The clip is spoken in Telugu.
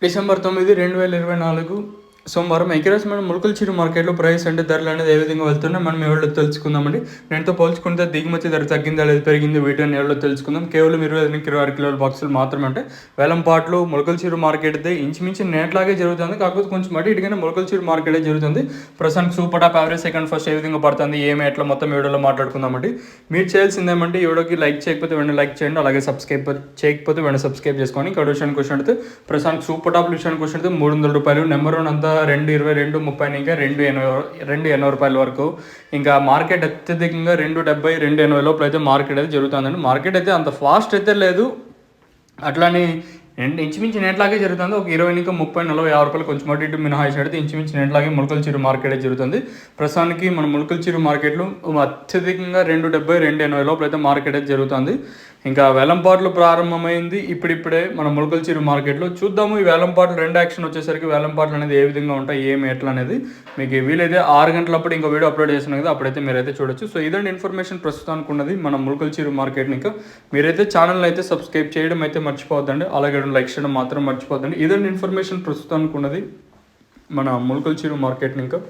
డిసెంబర్ 9, 2024 సోమవారం ఐక్యరాజ్యమైన మొలకల చిరు మార్కెట్లో ప్రైస్ అంటే ధరలు అనేది ఏ విధంగా వెళ్తున్నాయి మనం ఎవరో తెలుసుకుందామండి. నేనుతో పోల్చుకుంటే దిగుమతి ధర తగ్గిందా లేదా పెరిగింది వీటిని ఎవరో తెలుసుకుందాం. కేవలం 25-26 కిలోల బాక్సులు మాత్రమే అంటే వేలంపాట్లు మొలకల చిరు మార్కెట్ అయితే ఇంచుమించు నేట్లాగే జరుగుతుంది. కాకపోతే కొంచెం అటు ఇటుగానే మొలకల చిరు మార్కెట్ జరుగుతుంది. ప్రస్తుతానికి super top average second first ఏ విధంగా పడుతుంది ఏమి ఎట్లా మొత్తం వీడియోలో మాట్లాడుకుందామండి. మీరు చేయాల్సింది ఏమంటే ఈ వీడియోకి లైక్ చేయకపోతే వెంటనే లైక్ చేయండి, అలాగే సబ్స్క్రైబ్ చేయకపోతే వెంటనే సబ్స్క్రైబ్ చేసుకోండి. ఇంకా విషయానికి క్వశ్చన్ అయితే ప్రస్తుతానికి సూపర్ టాప్ విషయానికి క్వశ్చన్ అయితే ₹300, నెంబర్ 1 అంతా 2.20, 2.30, ఇంకా 2.80 రూపాయల వరకు. ఇంకా మార్కెట్ అత్యధికంగా 2.70, 2.80 లోపల అయితే మార్కెట్ అయితే జరుగుతుందండి. మార్కెట్ అయితే అంత ఫాస్ట్ అయితే లేదు, అట్లానే ఇంచుమించు నేట్లాగే జరుగుతుంది. ఒక 20, 30, 40, 50 రూపాయలు కొంచెం అటు ఇటు మినహాయిస్ అయితే ఇంచుమించు నేట్లాగే మొలకల చిరు మార్కెట్ జరుగుతుంది. ప్రస్తుతానికి మన మొలకల చిరు మార్కెట్లో అత్యధికంగా 2.70, 2.80 లోపల అయితే మార్కెట్ అయితే జరుగుతుంది. ఇంకా వేలంపాట్లు ప్రారంభమైంది ఇప్పుడిప్పుడే మన మొలకల చిరు మార్కెట్లో. చూద్దాము ఈ వేలంపాట్లు రెండు యాక్షన్ వచ్చేసరికి వేలంపాట్లు అనేది ఏ విధంగా ఉంటాయి ఏమి ఎట్లా అనేది మీకు వీలైతే 6 గంటలప్పుడు ఇంకో వీడియో అప్లోడ్ చేస్తున్నాను కదా, అప్పుడైతే మీరైతే చూడొచ్చు. సో ఇదండి ఇన్ఫర్మేషన్ ప్రస్తుతానికి ఉన్నది మన మొలకల చిరు మార్కెట్ని. ఇంకా మీరైతే ఛానల్ అయితే సబ్స్క్రైబ్ చేయడం అయితే మర్చిపోవద్దండి, అలాగే లైక్ చేయడం మాత్రం మర్చిపోద్దండి. ఇదండి ఇన్ఫర్మేషన్ ప్రస్తుతానికి ఉన్నది మన మొలకల చిరు మార్కెట్ని. ఇంకా